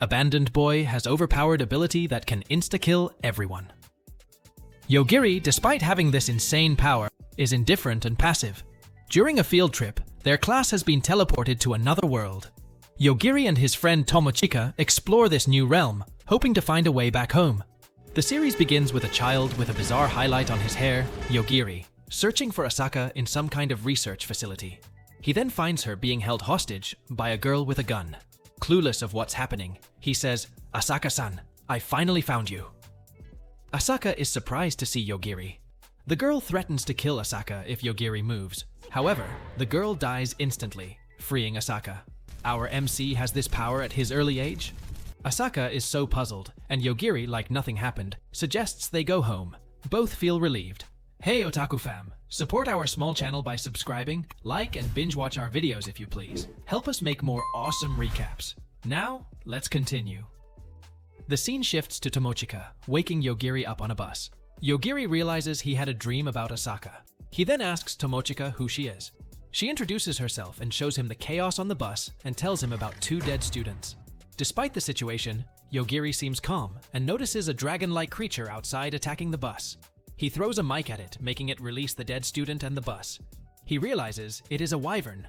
Abandoned boy has overpowered ability that can insta-kill everyone. Yogiri, despite having this insane power, is indifferent and passive. During a field trip, their class has been teleported to another world. Yogiri and his friend Tomochika explore this new realm, hoping to find a way back home. The series begins with a child with a bizarre highlight on his hair, Yogiri, searching for Asaka in some kind of research facility. He then finds her being held hostage by a girl with a gun. Clueless of what's happening, he says, "Asaka-san, I finally found you." Asaka is surprised to see Yogiri. The girl threatens to kill Asaka if Yogiri moves. However, the girl dies instantly, freeing Asaka. Our MC has this power at his early age? Asaka is so puzzled, and Yogiri, like nothing happened, suggests they go home. Both feel relieved. Hey Otaku fam, support our small channel by subscribing, like and binge watch our videos if you please. Help us make more awesome recaps. Now, let's continue. The scene shifts to Tomochika, waking Yogiri up on a bus. Yogiri realizes he had a dream about Asaka. He then asks Tomochika who she is. She introduces herself and shows him the chaos on the bus and tells him about 2 dead students. Despite the situation, Yogiri seems calm and notices a dragon-like creature outside attacking the bus. He throws a mic at it, making it release the dead student and the bus. He realizes it is a wyvern.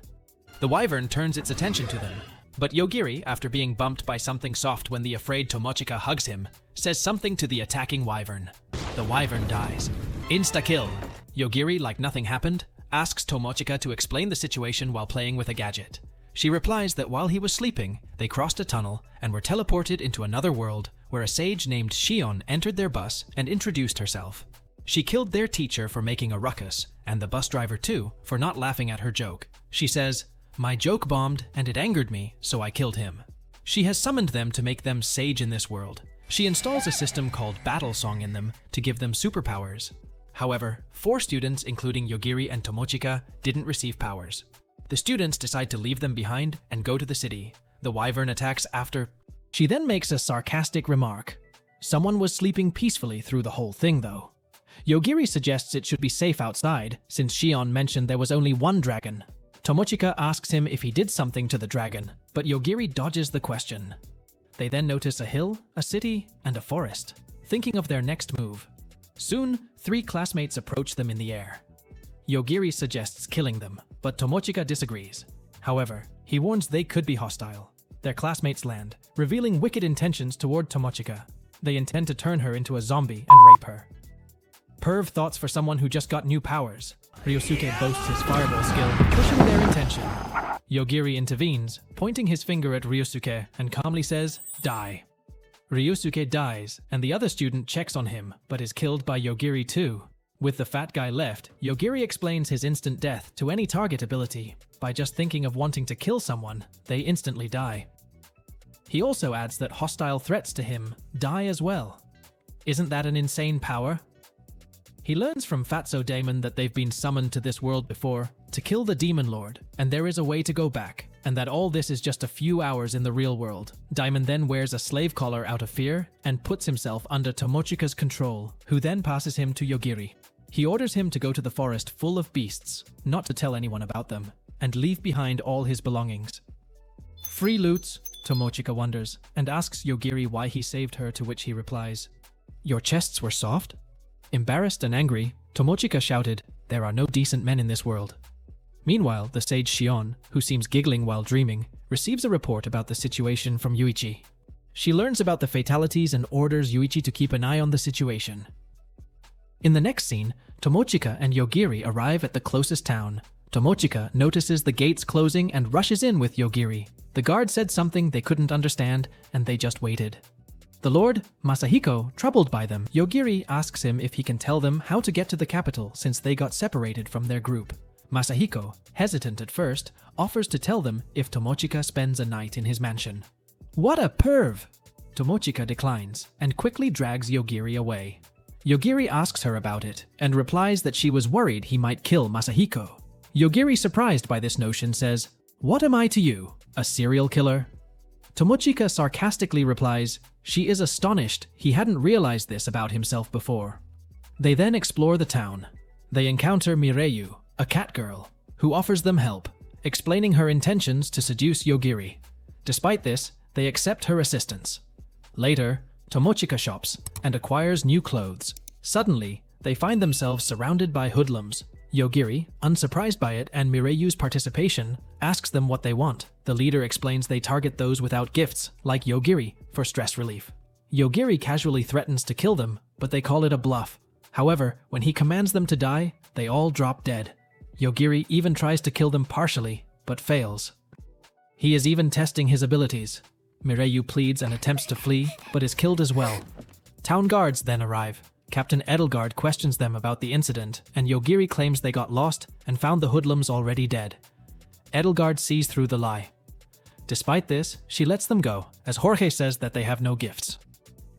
The wyvern turns its attention to them, but Yogiri, after being bumped by something soft when the afraid Tomochika hugs him, says something to the attacking wyvern. The wyvern dies. Insta-kill. Yogiri, like nothing happened, asks Tomochika to explain the situation while playing with a gadget. She replies that while he was sleeping, they crossed a tunnel and were teleported into another world where a sage named Shion entered their bus and introduced herself. She killed their teacher for making a ruckus, and the bus driver too, for not laughing at her joke. She says, "My joke bombed and it angered me, so I killed him." She has summoned them to make them sage in this world. She installs a system called Battle Song in them to give them superpowers. However, 4 students, including Yogiri and Tomochika, didn't receive powers. The students decide to leave them behind and go to the city. The wyvern attacks after. She then makes a sarcastic remark. Someone was sleeping peacefully through the whole thing though. Yogiri suggests it should be safe outside, since Shion mentioned there was only one dragon. Tomochika asks him if he did something to the dragon, but Yogiri dodges the question. They then notice a hill, a city, and a forest, thinking of their next move. Soon, 3 classmates approach them in the air. Yogiri suggests killing them, but Tomochika disagrees. However, he warns they could be hostile. Their classmates land, revealing wicked intentions toward Tomochika. They intend to turn her into a zombie and rape her. Perv thoughts for someone who just got new powers. Ryosuke boasts his fireball skill, pushing their intention. Yogiri intervenes, pointing his finger at Ryosuke and calmly says, "Die." Ryosuke dies, and the other student checks on him, but is killed by Yogiri too. With the fat guy left, Yogiri explains his instant death to any target ability. By just thinking of wanting to kill someone, they instantly die. He also adds that hostile threats to him die as well. Isn't that an insane power? He learns from Fatso Daemon that they've been summoned to this world before to kill the Demon Lord, and there is a way to go back, and that all this is just a few hours in the real world. Daemon then wears a slave collar out of fear and puts himself under Tomochika's control, who then passes him to Yogiri. He orders him to go to the forest full of beasts, not to tell anyone about them, and leave behind all his belongings. Free loots, Tomochika wonders, and asks Yogiri why he saved her, to which he replies, "Your chests were soft?" Embarrassed and angry, Tomochika shouted, "There are no decent men in this world." Meanwhile, the sage Shion, who seems giggling while dreaming, receives a report about the situation from Yuichi. She learns about the fatalities and orders Yuichi to keep an eye on the situation. In the next scene, Tomochika and Yogiri arrive at the closest town. Tomochika notices the gates closing and rushes in with Yogiri. The guard said something they couldn't understand, and they just waited. The Lord, Masahiko, troubled by them, Yogiri asks him if he can tell them how to get to the capital since they got separated from their group. Masahiko, hesitant at first, offers to tell them if Tomochika spends a night in his mansion. What a perv! Tomochika declines and quickly drags Yogiri away. Yogiri asks her about it and replies that she was worried he might kill Masahiko. Yogiri, surprised by this notion, says, "What am I to you, a serial killer?" Tomochika sarcastically replies, she is astonished he hadn't realized this about himself before. They then explore the town. They encounter Mireyu, a cat girl, who offers them help, explaining her intentions to seduce Yogiri. Despite this, They accept her assistance. Later, Tomochika shops and acquires new clothes. Suddenly, they find themselves surrounded by hoodlums. Yogiri, unsurprised by it and Mireyu's participation, asks them what they want. The leader explains they target those without gifts, like Yogiri, for stress relief. Yogiri casually threatens to kill them, but they call it a bluff. However, when he commands them to die, they all drop dead. Yogiri even tries to kill them partially, but fails. He is even testing his abilities. Mireyu pleads and attempts to flee, but is killed as well. Town guards then arrive. Captain Edelgard questions them about the incident, and Yogiri claims they got lost and found the hoodlums already dead. Edelgard sees through the lie. Despite this, she lets them go, as Jorge says that they have no gifts.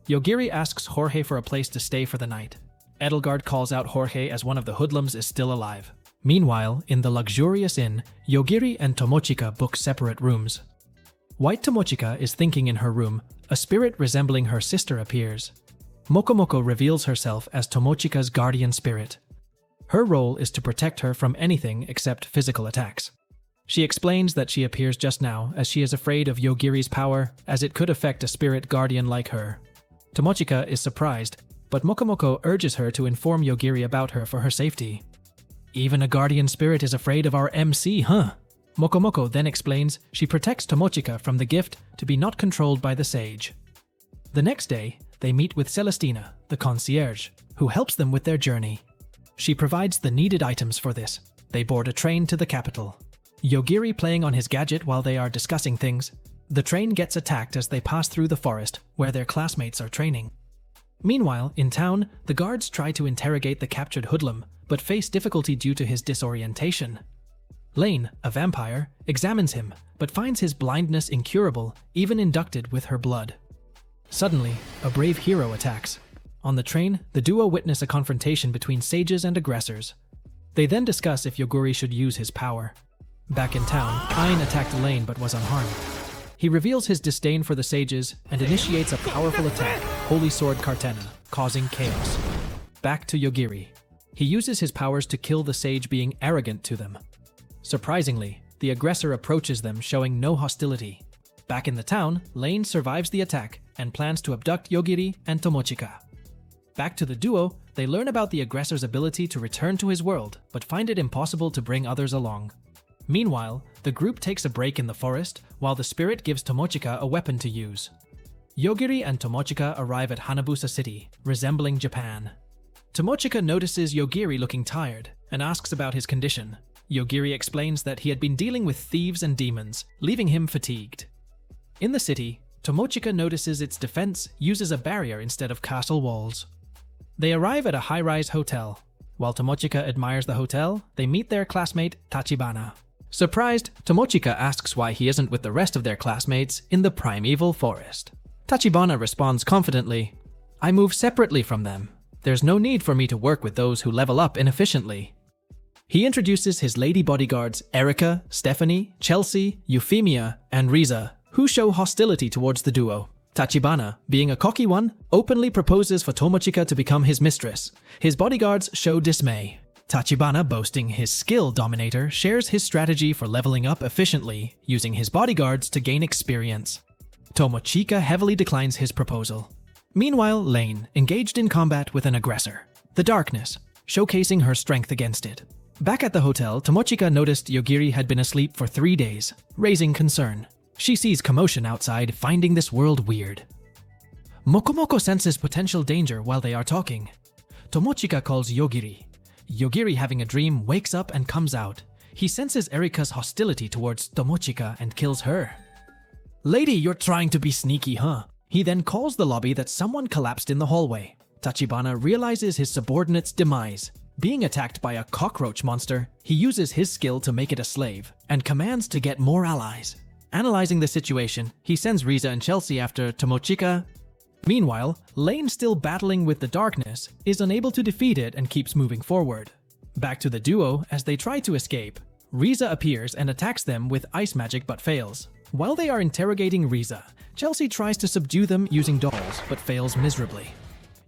Yogiri asks Jorge for a place to stay for the night. Edelgard calls out Jorge as one of the hoodlums is still alive. Meanwhile, in the luxurious inn, Yogiri and Tomochika book separate rooms. White Tomochika is thinking in her room. A spirit resembling her sister appears. Mokomoko reveals herself as Tomochika's guardian spirit. Her role is to protect her from anything except physical attacks. She explains that she appears just now as she is afraid of Yogiri's power, as it could affect a spirit guardian like her. Tomochika is surprised, but Mokomoko urges her to inform Yogiri about her for her safety. Even a guardian spirit is afraid of our MC, huh? Mokomoko then explains she protects Tomochika from the gift to be not controlled by the sage. The next day, they meet with Celestina, the concierge, who helps them with their journey. She provides the needed items for this. They board a train to the capital. Yogiri playing on his gadget while they are discussing things. The train gets attacked as they pass through the forest, where their classmates are training. Meanwhile, in town, the guards try to interrogate the captured hoodlum, but face difficulty due to his disorientation. Lane, a vampire, examines him, but finds his blindness incurable, even inducted with her blood. Suddenly, a brave hero attacks. On the train, the duo witness a confrontation between sages and aggressors. They then discuss if Yogiri should use his power. Back in town, Ain attacked Lane but was unharmed. He reveals his disdain for the sages and initiates a powerful attack, Holy Sword Cartena, causing chaos. Back to Yogiri. He uses his powers to kill the sage being arrogant to them. Surprisingly, the aggressor approaches them showing no hostility. Back in the town, Lane survives the attack and plans to abduct Yogiri and Tomochika. Back to the duo, they learn about the aggressor's ability to return to his world, but find it impossible to bring others along. Meanwhile, the group takes a break in the forest, while the spirit gives Tomochika a weapon to use. Yogiri and Tomochika arrive at Hanabusa City, resembling Japan. Tomochika notices Yogiri looking tired, and asks about his condition. Yogiri explains that he had been dealing with thieves and demons, leaving him fatigued. In the city, Tomochika notices its defense uses a barrier instead of castle walls. They arrive at a high-rise hotel. While Tomochika admires the hotel, they meet their classmate Tachibana. Surprised, Tomochika asks why he isn't with the rest of their classmates in the primeval forest. Tachibana responds confidently, "I move separately from them. There's no need for me to work with those who level up inefficiently." He introduces his lady bodyguards Erika, Stephanie, Chelsea, Euphemia, and Riza, who show hostility towards the duo. Tachibana, being a cocky one, openly proposes for Tomochika to become his mistress. His bodyguards show dismay. Tachibana, boasting his skill dominator, shares his strategy for leveling up efficiently, using his bodyguards to gain experience. Tomochika heavily declines his proposal. Meanwhile, Lane, engaged in combat with an aggressor, the Darkness, showcasing her strength against it. Back at the hotel, Tomochika noticed Yogiri had been asleep for 3 days, raising concern. She sees commotion outside, finding this world weird. Mokomoko senses potential danger while they are talking. Tomochika calls Yogiri. Yogiri, having a dream, wakes up and comes out. He senses Erika's hostility towards Tomochika and kills her. "Lady, you're trying to be sneaky, huh?" He then calls the lobby that someone collapsed in the hallway. Tachibana realizes his subordinate's demise. Being attacked by a cockroach monster, he uses his skill to make it a slave, and commands to get more allies. Analyzing the situation, he sends Riza and Chelsea after Tomochika. Meanwhile, Lane, still battling with the darkness, is unable to defeat it and keeps moving forward. Back to the duo as they try to escape. Riza appears and attacks them with ice magic but fails. While they are interrogating Riza, Chelsea tries to subdue them using dolls but fails miserably.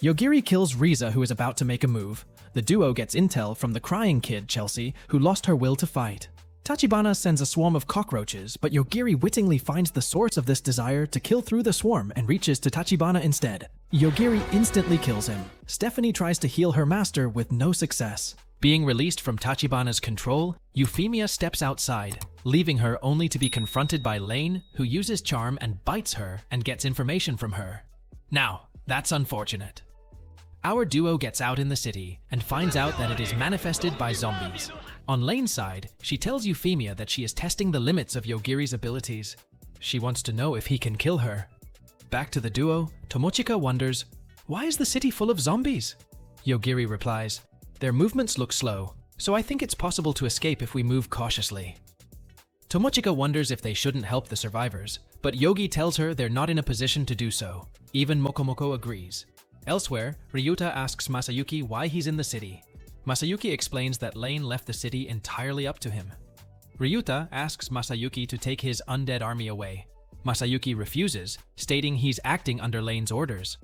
Yogiri kills Riza, who is about to make a move. The duo gets intel from the crying kid Chelsea, who lost her will to fight. Tachibana sends a swarm of cockroaches, but Yogiri wittingly finds the source of this desire to kill through the swarm and reaches to Tachibana instead. Yogiri instantly kills him. Stephanie tries to heal her master with no success. Being released from Tachibana's control, Euphemia steps outside, leaving her only to be confronted by Lane, who uses charm and bites her and gets information from her. Now, that's unfortunate. Our duo gets out in the city and finds out that it is manifested by zombies. On Lane's side, she tells Euphemia that she is testing the limits of Yogiri's abilities. She wants to know if he can kill her. Back to the duo, Tomochika wonders, "Why is the city full of zombies?" Yogiri replies, "Their movements look slow, so I think it's possible to escape if we move cautiously." Tomochika wonders if they shouldn't help the survivors, but Yogi tells her they're not in a position to do so. Even Mokomoko agrees. Elsewhere, Ryuta asks Masayuki why he's in the city. Masayuki explains that Lane left the city entirely up to him. Ryuta asks Masayuki to take his undead army away. Masayuki refuses, stating he's acting under Lane's orders.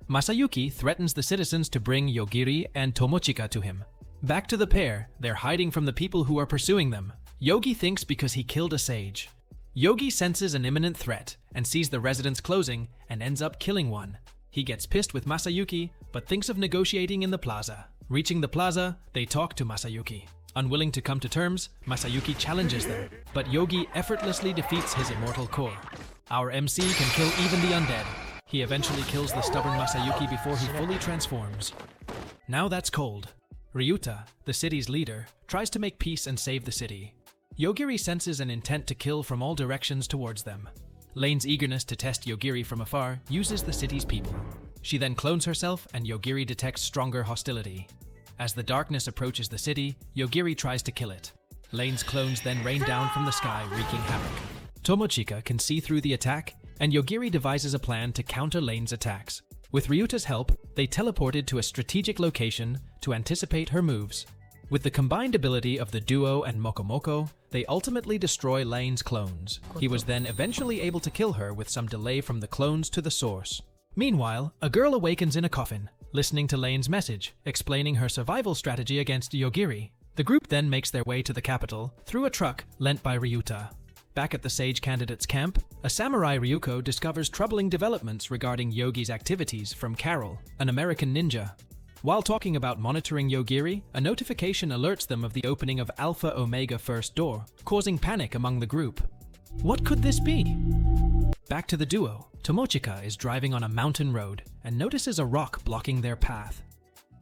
Masayuki threatens the citizens to bring Yogiri and Tomochika to him. Back to the pair, they're hiding from the people who are pursuing them. Yogi thinks because he killed a sage. Yogi senses an imminent threat and sees the residents closing and ends up killing one. He gets pissed with Masayuki, but thinks of negotiating in the plaza. Reaching the plaza, they talk to Masayuki. Unwilling to come to terms, Masayuki challenges them, but Yogi effortlessly defeats his immortal core. Our MC can kill even the undead. He eventually kills the stubborn Masayuki before he fully transforms. Now that's cold. Ryuta, the city's leader, tries to make peace and save the city. Yogiri senses an intent to kill from all directions towards them. Lane's eagerness to test Yogiri from afar uses the city's people. She then clones herself and Yogiri detects stronger hostility. As the darkness approaches the city, Yogiri tries to kill it. Lane's clones then rain down from the sky, wreaking havoc. Tomochika can see through the attack, and Yogiri devises a plan to counter Lane's attacks. With Ryuta's help, they teleported to a strategic location to anticipate her moves. With the combined ability of the duo and Mokomoko, they ultimately destroy Lane's clones. He was then eventually able to kill her with some delay from the clones to the source. Meanwhile, a girl awakens in a coffin, listening to Lane's message, explaining her survival strategy against Yogiri. The group then makes their way to the capital through a truck lent by Ryuta. Back at the Sage Candidates camp, a samurai Ryuko discovers troubling developments regarding Yogi's activities from Carol, an American ninja. While talking about monitoring Yogiri, a notification alerts them of the opening of Alpha Omega First Door, causing panic among the group. What could this be? Back to the duo, Tomochika is driving on a mountain road and notices a rock blocking their path.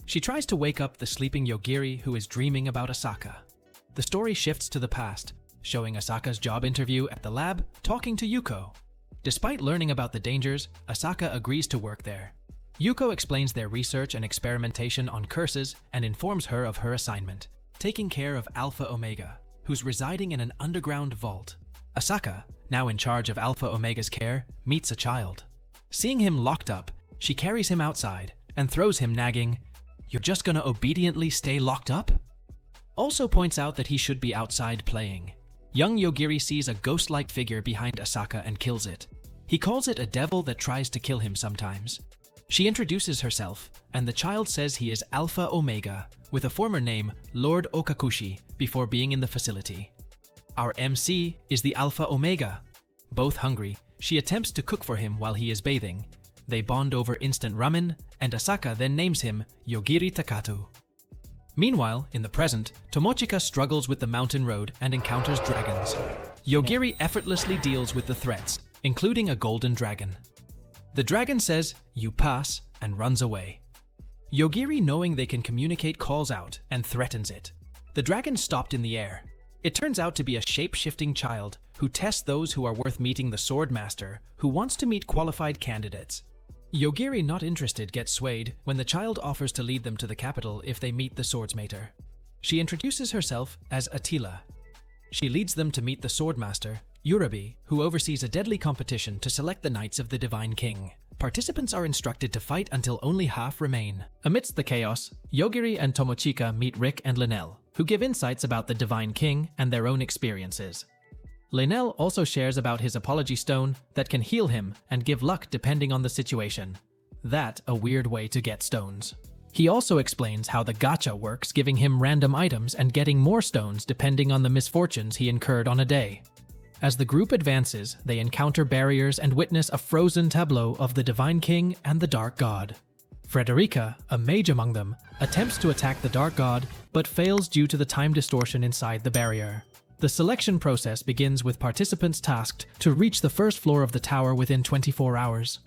She tries to wake up the sleeping Yogiri, who is dreaming about Asaka. The story shifts to the past, showing Asaka's job interview at the lab, talking to Yuko. Despite learning about the dangers, Asaka agrees to work there. Yuko explains their research and experimentation on curses and informs her of her assignment, taking care of Alpha Omega, who's residing in an underground vault. Asaka, now in charge of Alpha Omega's care, meets a child. Seeing him locked up, she carries him outside and throws him, nagging, "You're just gonna obediently stay locked up?" Also points out that he should be outside playing. Young Yogiri sees a ghost-like figure behind Asaka and kills it. He calls it a devil that tries to kill him sometimes. She introduces herself, and the child says he is Alpha Omega, with a former name, Lord Okakushi, before being in the facility. Our MC is the Alpha Omega. Both hungry, she attempts to cook for him while he is bathing. They bond over instant ramen, and Asaka then names him Yogiri Takatu. Meanwhile, in the present, Tomochika struggles with the mountain road and encounters dragons. Yogiri effortlessly deals with the threats, including a golden dragon. The dragon says, "You pass," and runs away. Yogiri, knowing they can communicate, calls out and threatens it. The dragon stopped in the air. It turns out to be a shape-shifting child who tests those who are worth meeting the sword master, who wants to meet qualified candidates. Yogiri, not interested, gets swayed when the child offers to lead them to the capital if they meet the swordsmater. She introduces herself as Attila. She leads them to meet the swordmaster, Urabi, who oversees a deadly competition to select the Knights of the Divine King. Participants are instructed to fight until only half remain. Amidst the chaos, Yogiri and Tomochika meet Rick and Linnell, who give insights about the Divine King and their own experiences. Linnell also shares about his apology stone that can heal him and give luck depending on the situation. That a weird way to get stones. He also explains how the gacha works, giving him random items and getting more stones depending on the misfortunes he incurred on a day. As the group advances, they encounter barriers and witness a frozen tableau of the Divine King and the Dark God. Frederica, a mage among them, attempts to attack the Dark God, but fails due to the time distortion inside the barrier. The selection process begins with participants tasked to reach the first floor of the tower within 24 hours.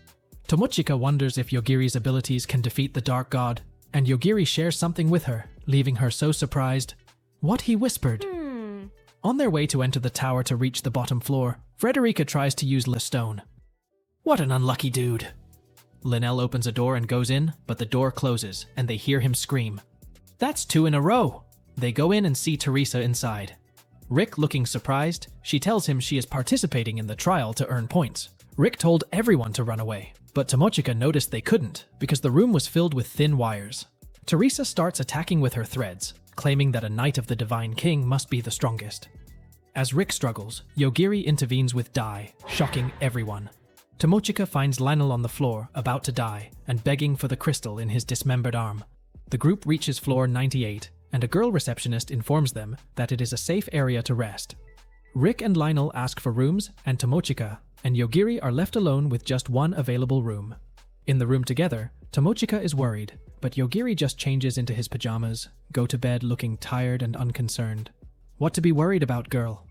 Tomochika wonders if Yogiri's abilities can defeat the Dark God, and Yogiri shares something with her, leaving her so surprised. What he whispered. On their way to enter the tower to reach the bottom floor, Frederica tries to use the stone. What an unlucky dude. Linnell opens a door and goes in, but the door closes, and they hear him scream. That's 2 in a row! They go in and see Teresa inside. Rick looking surprised, she tells him she is participating in the trial to earn points. Rick told everyone to run away, but Tomochika noticed they couldn't because the room was filled with thin wires. Teresa starts attacking with her threads, claiming that a Knight of the Divine King must be the strongest. As Rick struggles, Yogiri intervenes with Dai, shocking everyone. Tomochika finds Lionel on the floor, about to die, and begging for the crystal in his dismembered arm. The group reaches floor 98, and a girl receptionist informs them that it is a safe area to rest. Rick and Lionel ask for rooms, and Tomochika and Yogiri are left alone with just one available room. In the room together, Tomochika is worried, but Yogiri just changes into his pajamas, go to bed looking tired and unconcerned. What to be worried about, girl?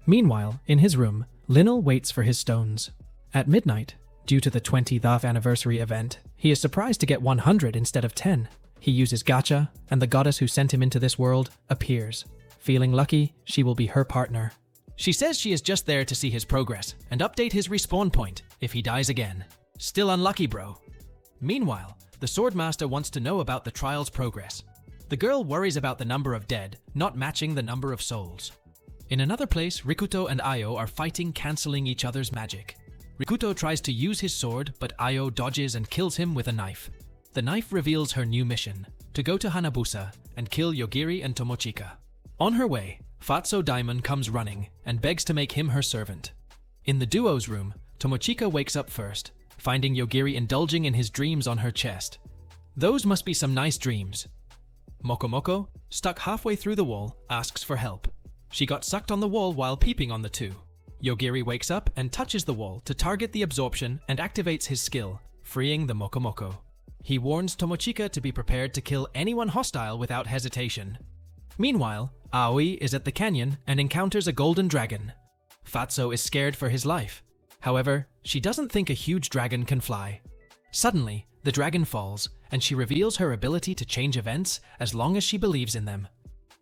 Meanwhile, in his room, Lionel waits for his stones. At midnight, due to the 20th anniversary event, he is surprised to get 100 instead of 10. He uses gacha, and the goddess who sent him into this world appears. Feeling lucky, she will be her partner. She says she is just there to see his progress and update his respawn point if he dies again. Still unlucky, bro. Meanwhile, the Swordmaster wants to know about the trial's progress. The girl worries about the number of dead not matching the number of souls. In another place, Rikuto and Ayo are fighting, cancelling each other's magic. Rikuto tries to use his sword, but Ayo dodges and kills him with a knife. The knife reveals her new mission, to go to Hanabusa and kill Yogiri and Tomochika. On her way, Fatso Diamond comes running and begs to make him her servant. In the duo's room, Tomochika wakes up first, finding Yogiri indulging in his dreams on her chest. Those must be some nice dreams. Mokomoko, stuck halfway through the wall, asks for help. She got sucked on the wall while peeping on the two. Yogiri wakes up and touches the wall to target the absorption and activates his skill, freeing the Mokomoko. He warns Tomochika to be prepared to kill anyone hostile without hesitation. Meanwhile, Aoi is at the canyon and encounters a golden dragon. Fatso is scared for his life. However, she doesn't think a huge dragon can fly. Suddenly, the dragon falls, and she reveals her ability to change events as long as she believes in them.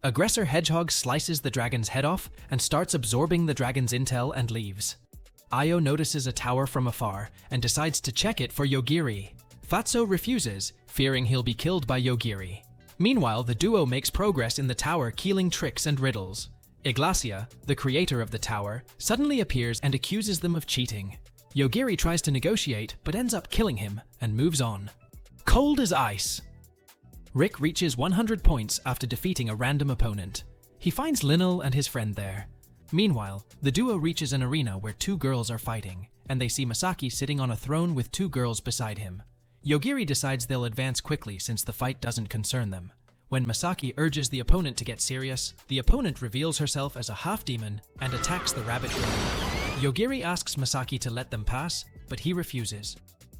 Aggressor Hedgehog slices the dragon's head off and starts absorbing the dragon's intel and leaves. Ayo notices a tower from afar and decides to check it for Yogiri. Fatso refuses, fearing he'll be killed by Yogiri. Meanwhile, the duo makes progress in the tower, killing tricks and riddles. Iglacia, the creator of the tower, suddenly appears and accuses them of cheating. Yogiri tries to negotiate, but ends up killing him and moves on. Cold as ice. Rick reaches 100 points after defeating a random opponent. He finds Linnell and his friend there. Meanwhile, the duo reaches an arena where 2 girls are fighting, and they see Masaki sitting on a throne with 2 girls beside him. Yogiri decides they'll advance quickly since the fight doesn't concern them. When Masaki urges the opponent to get serious, the opponent reveals herself as a half-demon and attacks the rabbit girl. Yogiri asks Masaki to let them pass, but he refuses.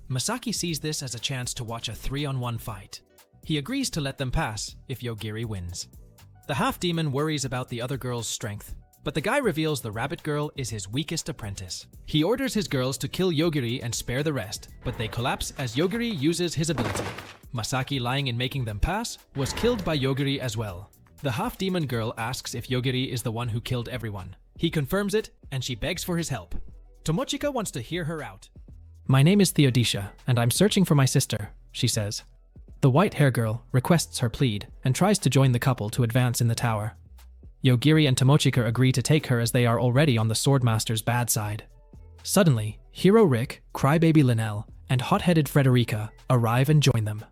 Masaki sees this as a chance to watch a 3-on-1 fight. He agrees to let them pass if Yogiri wins. The half-demon worries about the other girl's strength, but the guy reveals the rabbit girl is his weakest apprentice. He orders his girls to kill Yogiri and spare the rest, but they collapse as Yogiri uses his ability. Masaki, lying in making them pass, was killed by Yogiri as well. The half-demon girl asks if Yogiri is the one who killed everyone. He confirms it, and she begs for his help. Tomochika wants to hear her out. My name is Theodisha, and I'm searching for my sister, she says. The white-hair girl requests her plead and tries to join the couple to advance in the tower. Yogiri and Tomochika agree to take her as they are already on the Swordmaster's bad side. Suddenly, Hero Rick, Crybaby Linnell, and hot-headed Frederica arrive and join them.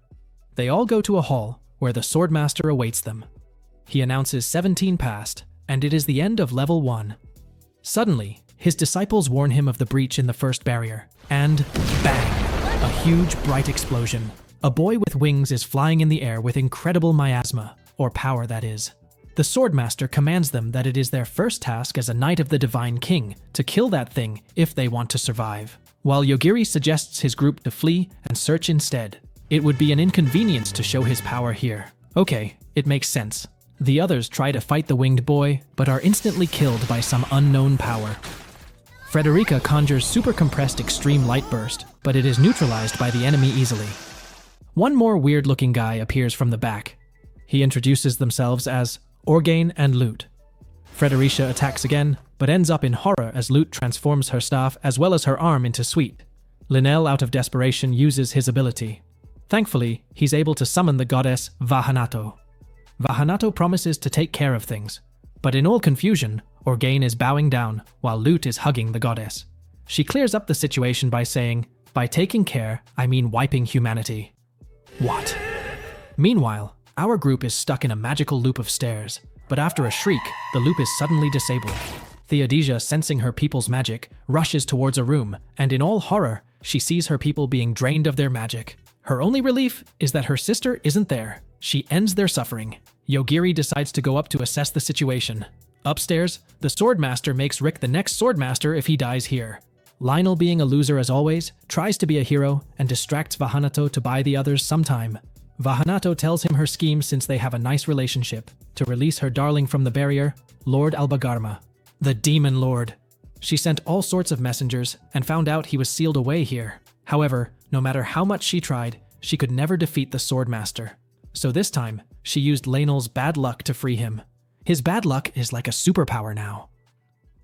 They all go to a hall where the Swordmaster awaits them. He announces 17 passed, and it is the end of level 1. Suddenly, his disciples warn him of the breach in the first barrier, and bang! A huge bright explosion. A boy with wings is flying in the air with incredible miasma, or power that is. The Swordmaster commands them that it is their first task as a Knight of the Divine King to kill that thing if they want to survive, while Yogiri suggests his group to flee and search instead. It would be an inconvenience to show his power here. Okay, it makes sense. The others try to fight the winged boy, but are instantly killed by some unknown power. Frederica conjures super compressed extreme light burst, but it is neutralized by the enemy easily. One more weird-looking guy appears from the back. He introduces themselves as Organe and Lute. Frederica attacks again, but ends up in horror as Lute transforms her staff as well as her arm into sweet. Linnell, out of desperation, uses his ability. Thankfully, he's able to summon the goddess Vahanato. Vahanato promises to take care of things, but in all confusion, Organe is bowing down while Lute is hugging the goddess. She clears up the situation by saying, "By taking care, I mean wiping humanity." What? Meanwhile, our group is stuck in a magical loop of stairs, but after a shriek, the loop is suddenly disabled. Theodosia, sensing her people's magic, rushes towards a room, and in all horror, she sees her people being drained of their magic. Her only relief is that her sister isn't there. She ends their suffering. Yogiri decides to go up to assess the situation. Upstairs, the Swordmaster makes Rick the next Swordmaster if he dies here. Lionel, being a loser as always, tries to be a hero and distracts Vahanato to buy the others some time. Vahanato tells him her scheme since they have a nice relationship, to release her darling from the barrier, Lord Albagarma, the Demon Lord. She sent all sorts of messengers and found out he was sealed away here. However, no matter how much she tried, she could never defeat the Swordmaster. So this time, she used Lionel's bad luck to free him. His bad luck is like a superpower now.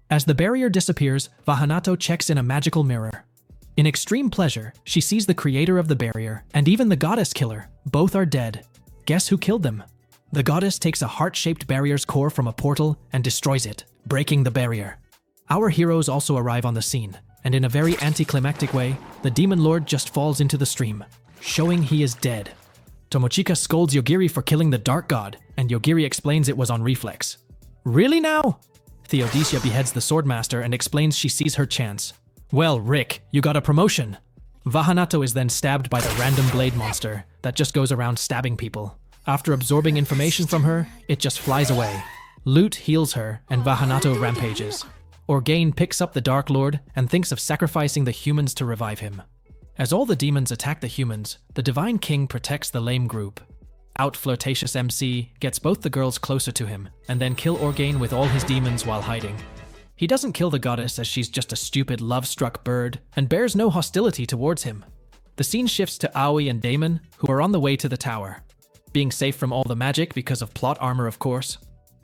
As the barrier disappears, Vahanato checks in a magical mirror. In extreme pleasure, she sees the creator of the barrier and even the goddess killer. Both are dead. Guess who killed them? The goddess takes a heart-shaped barrier's core from a portal and destroys it, breaking the barrier. Our heroes also arrive on the scene, and in a very anticlimactic way, the Demon Lord just falls into the stream, showing he is dead. Tomochika scolds Yogiri for killing the Dark God, and Yogiri explains it was on reflex. Really now? Theodosia beheads the Swordmaster and explains she sees her chance. Well, Rick, you got a promotion. Vahanato is then stabbed by the random blade monster that just goes around stabbing people. After absorbing information from her, it just flies away. Lute heals her, and Vahanato rampages. Organe picks up the Dark Lord and thinks of sacrificing the humans to revive him. As all the demons attack the humans, the Divine King protects the lame group. Out-flirtatious MC gets both the girls closer to him, and then kill Organe with all his demons while hiding. He doesn't kill the goddess as she's just a stupid love-struck bird, and bears no hostility towards him. The scene shifts to Aoi and Damon, who are on the way to the tower. Being safe from all the magic because of plot armor, of course.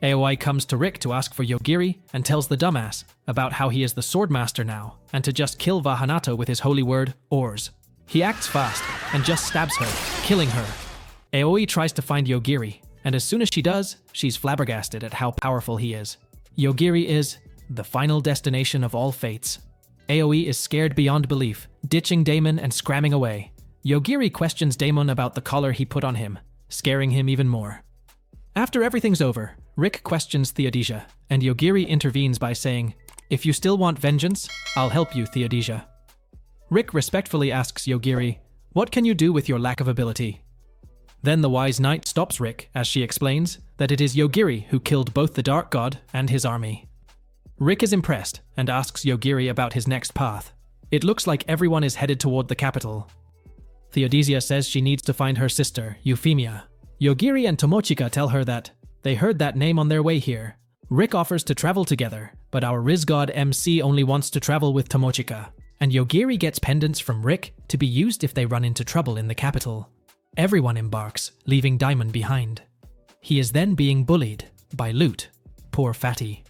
Aoi comes to Rick to ask for Yogiri and tells the dumbass about how he is the Swordmaster now, and to just kill Vahanato with his holy word, Ors. He acts fast and just stabs her, killing her. Aoi tries to find Yogiri, and as soon as she does, she's flabbergasted at how powerful he is. Yogiri is the final destination of all fates. Aoi is scared beyond belief, ditching Damon and scramming away. Yogiri questions Damon about the collar he put on him, scaring him even more. After everything's over, Rick questions Theodosia, and Yogiri intervenes by saying, "If you still want vengeance, I'll help you, Theodosia." Rick respectfully asks Yogiri, "What can you do with your lack of ability?" Then the wise knight stops Rick as she explains that it is Yogiri who killed both the Dark God and his army. Rick is impressed and asks Yogiri about his next path. It looks like everyone is headed toward the capital. Theodosia says she needs to find her sister, Euphemia. Yogiri and Tomochika tell her that they heard that name on their way here. Rick offers to travel together, but our Riz God MC only wants to travel with Tomochika, and Yogiri gets pendants from Rick to be used if they run into trouble in the capital. Everyone embarks, leaving Diamond behind. He is then being bullied by Lute. Poor fatty.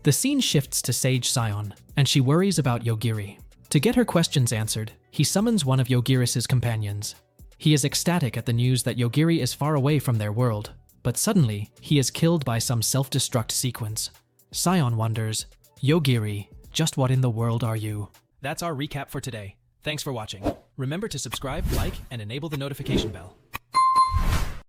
The scene shifts to Sage Sion, and she worries about Yogiri. To get her questions answered, he summons one of Yogiris' companions. He is ecstatic at the news that Yogiri is far away from their world, but suddenly, he is killed by some self-destruct sequence. Sion wonders, "Yogiri, just what in the world are you?" That's our recap for today. Thanks for watching. Remember to subscribe, like, and enable the notification bell.